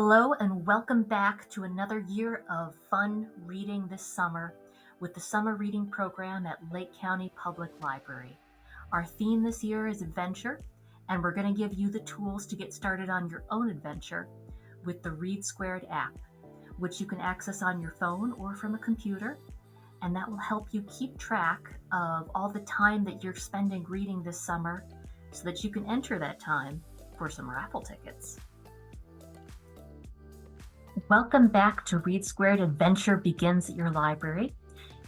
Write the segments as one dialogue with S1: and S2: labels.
S1: Hello and welcome back to another year of fun reading this summer with the summer reading program at Lake County Public Library. Our theme this year is adventure, and we're going to give you the tools to get started on your own adventure with the ReadSquared app, which you can access on your phone or from a computer, and that will help you keep track of all the time that you're spending reading this summer so that you can enter that time for some raffle tickets. Welcome back to ReadSquared Adventure Begins at Your Library.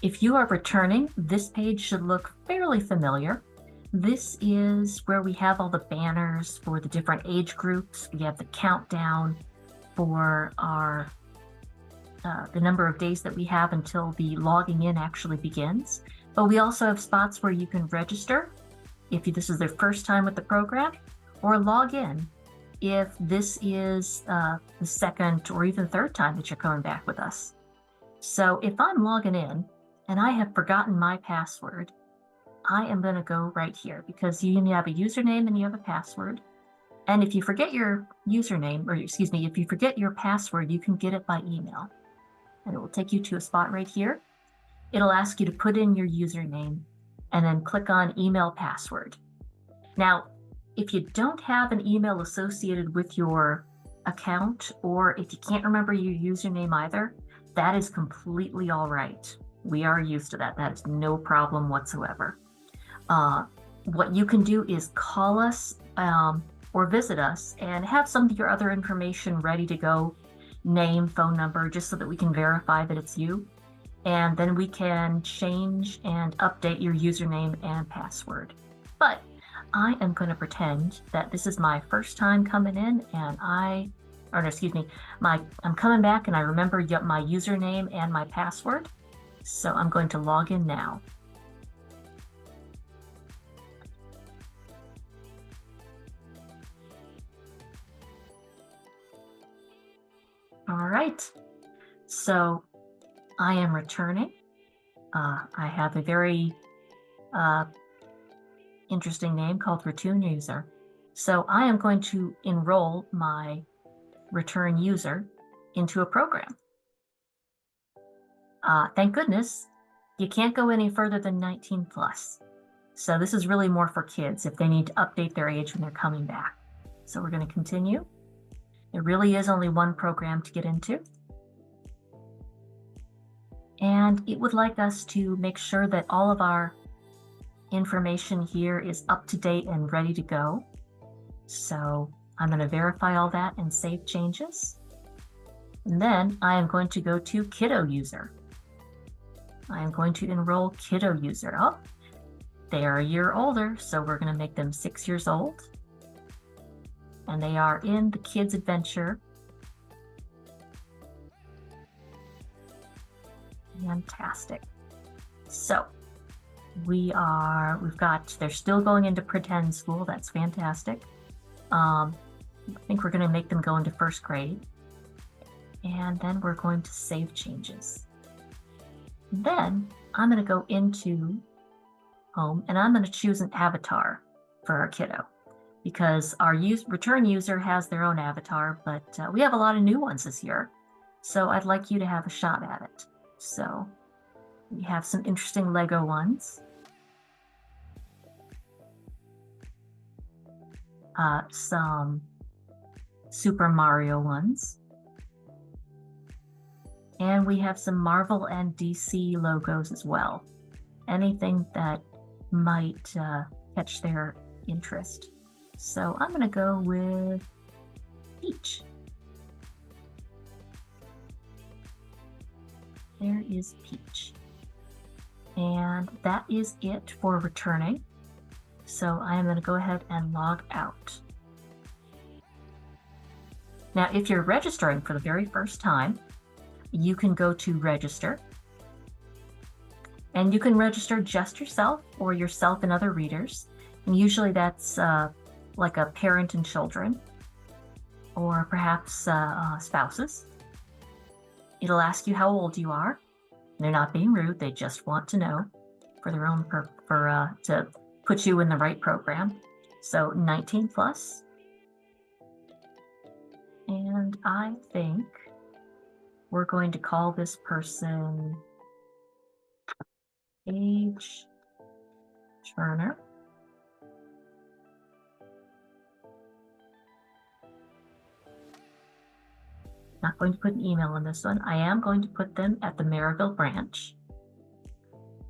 S1: If you are returning, this page should look fairly familiar. This is where we have all the banners for the different age groups. We have the countdown for our the number of days that we have until the logging in actually begins. But we also have spots where you can register if this is their first time with the program, or log in if this is the second or even third time that you're coming back with us. So if I'm logging in and I have forgotten my password, I am going to go right here because you have a username and you have a password. And if you forget your username, or excuse me, if you forget your password, you can get it by email. And it will take you to a spot right here. It'll ask you to put in your username and then click on email password. Now, if you don't have an email associated with your account, or if you can't remember your username either, that is completely all right. We are used to that. That is no problem whatsoever. What you can do is call us or visit us and have some of your other information ready to go, name, phone number, just so that we can verify that it's you. And then we can change and update your username and password. But I am going to pretend that this is my first time coming in and I'm coming back and I remember my username and my password. So I'm going to log in now. All right, so I am returning. I have a very interesting name called return user. So I am going to enroll my return user into a program. Thank goodness you can't go any further than 19 plus. So this is really more for kids if they need to update their age when they're coming back. So we're going to continue. There really is only one program to get into. And it would like us to make sure that all of our information here is up to date and ready to go. So I'm going to verify all that and save changes. And then I am going to go to kiddo user. I am going to enroll kiddo user. Oh, they are a year older, so we're going to make them 6 years old. And they are in the Kids Adventure. Fantastic. So they're still going into pretend school. That's fantastic. I think we're going to make them go into first grade. And then we're going to save changes. Then I'm going to go into home and I'm going to choose an avatar for our kiddo because our return user has their own avatar, but we have a lot of new ones this year. So I'd like you to have a shot at it. So we have some interesting Lego ones. Some Super Mario ones. And we have some Marvel and DC logos as well. Anything that might catch their interest. So I'm going to go with Peach. There is Peach. And that is it for returning. So I am going to go ahead and log out. Now, if you're registering for the very first time, you can go to register. And you can register just yourself or yourself and other readers. And usually that's like a parent and children, or perhaps spouses. It'll ask you how old you are. They're not being rude. They just want to know for their own to put you in the right program. So 19 plus. And I think we're going to call this person Paige Turner. Not going to put an email on this one. I am going to put them at the Maryville branch.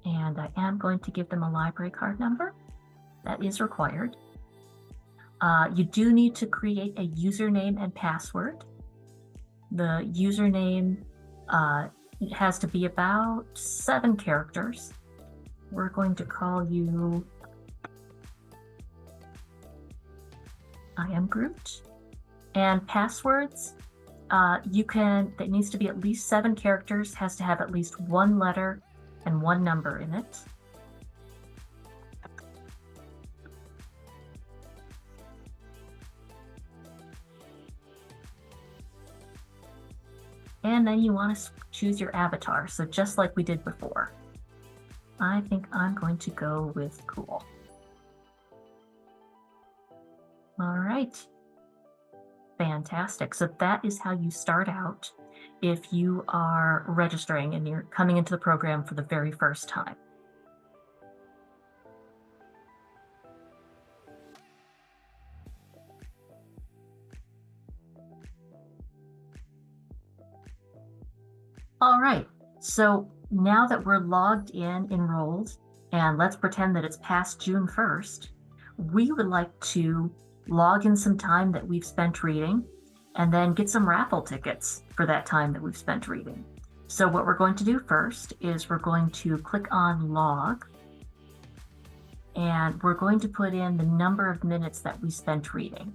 S1: And I am going to give them a library card number. That is required. You do need to create a username and password. The username it has to be about 7 characters. We're going to call you I am Groot. And passwords, that needs to be at least 7 characters, has to have at least 1 letter and 1 number in it. And then you want to choose your avatar. So just like we did before. I think I'm going to go with cool. All right. Fantastic. So that is how you start out if you are registering and you're coming into the program for the very first time. All right, so now that we're logged in, enrolled, and let's pretend that it's past June 1st, we would like to log in some time that we've spent reading and then get some raffle tickets for that time that we've spent reading. So what we're going to do first is we're going to click on log, and we're going to put in the number of minutes that we spent reading.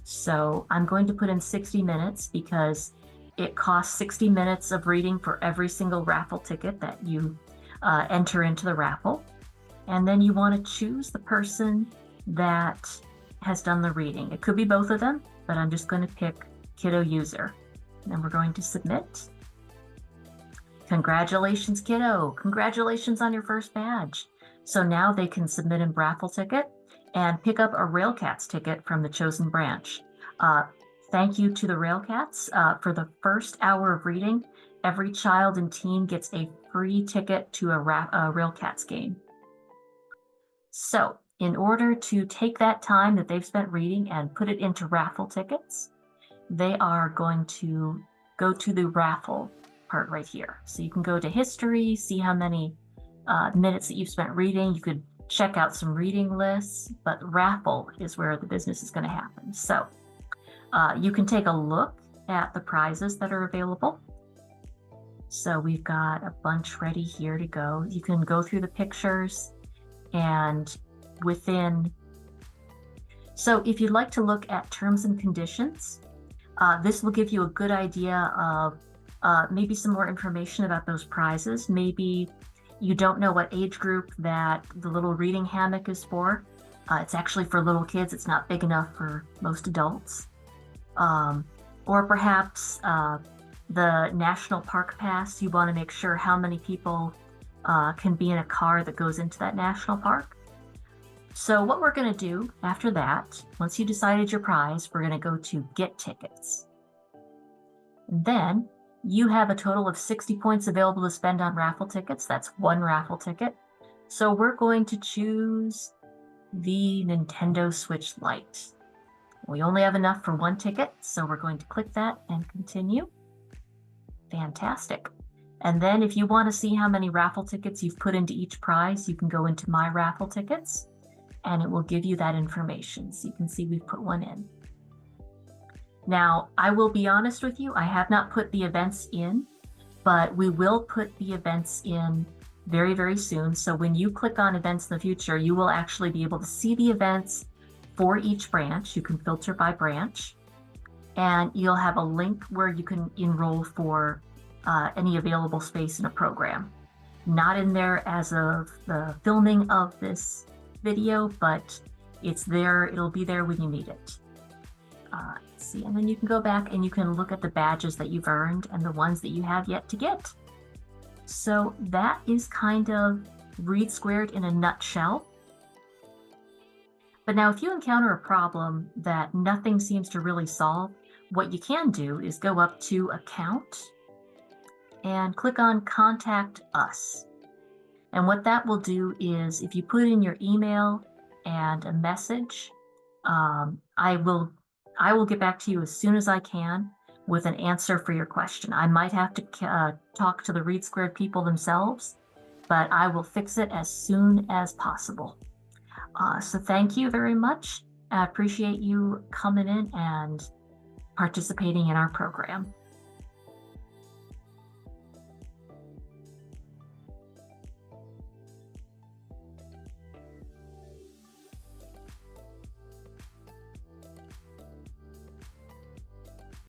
S1: So I'm going to put in 60 minutes because it costs 60 minutes of reading for every single raffle ticket that you enter into the raffle. And then you want to choose the person that has done the reading. It could be both of them, but I'm just going to pick Kiddo User. And then we're going to submit. Congratulations, Kiddo. Congratulations on your first badge. So now they can submit a raffle ticket and pick up a Railcats ticket from the chosen branch. Thank you to the Railcats. For the first hour of reading, every child and teen gets a free ticket to a Railcats game. So in order to take that time that they've spent reading and put it into raffle tickets, they are going to go to the raffle part right here. So you can go to history, see how many minutes that you've spent reading. You could check out some reading lists, but raffle is where the business is going to happen. So you can take a look at the prizes that are available. So we've got a bunch ready here to go. You can go through the pictures and so if you'd like to look at terms and conditions, this will give you a good idea of maybe some more information about those prizes. Maybe you don't know what age group that the little reading hammock is for. It's actually for little kids. It's not big enough for most adults. Or perhaps the National Park Pass, you want to make sure how many people can be in a car that goes into that national park. So what we're going to do after that, once you decided your prize, we're going to go to Get Tickets. And then you have a total of 60 points available to spend on raffle tickets. That's 1 raffle ticket. So we're going to choose the Nintendo Switch Lite. We only have enough for 1 ticket, so we're going to click that and continue. Fantastic. And then if you want to see how many raffle tickets you've put into each prize, you can go into My Raffle Tickets, and it will give you that information. So you can see we've put 1 in. Now, I will be honest with you, I have not put the events in, but we will put the events in very, very soon. So when you click on events in the future, you will actually be able to see the events for each branch. You can filter by branch, and you'll have a link where you can enroll for any available space in a program. Not in there as of the filming of this video, but it's there. It'll be there when you need it. Let's see, and then you can go back and you can look at the badges that you've earned and the ones that you have yet to get. So that is kind of ReadSquared in a nutshell. But now if you encounter a problem that nothing seems to really solve, what you can do is go up to Account and click on Contact Us. And what that will do is if you put in your email and a message, I will get back to you as soon as I can with an answer for your question. I might have to talk to the ReadSquared people themselves, but I will fix it as soon as possible. So thank you very much. I appreciate you coming in and participating in our program.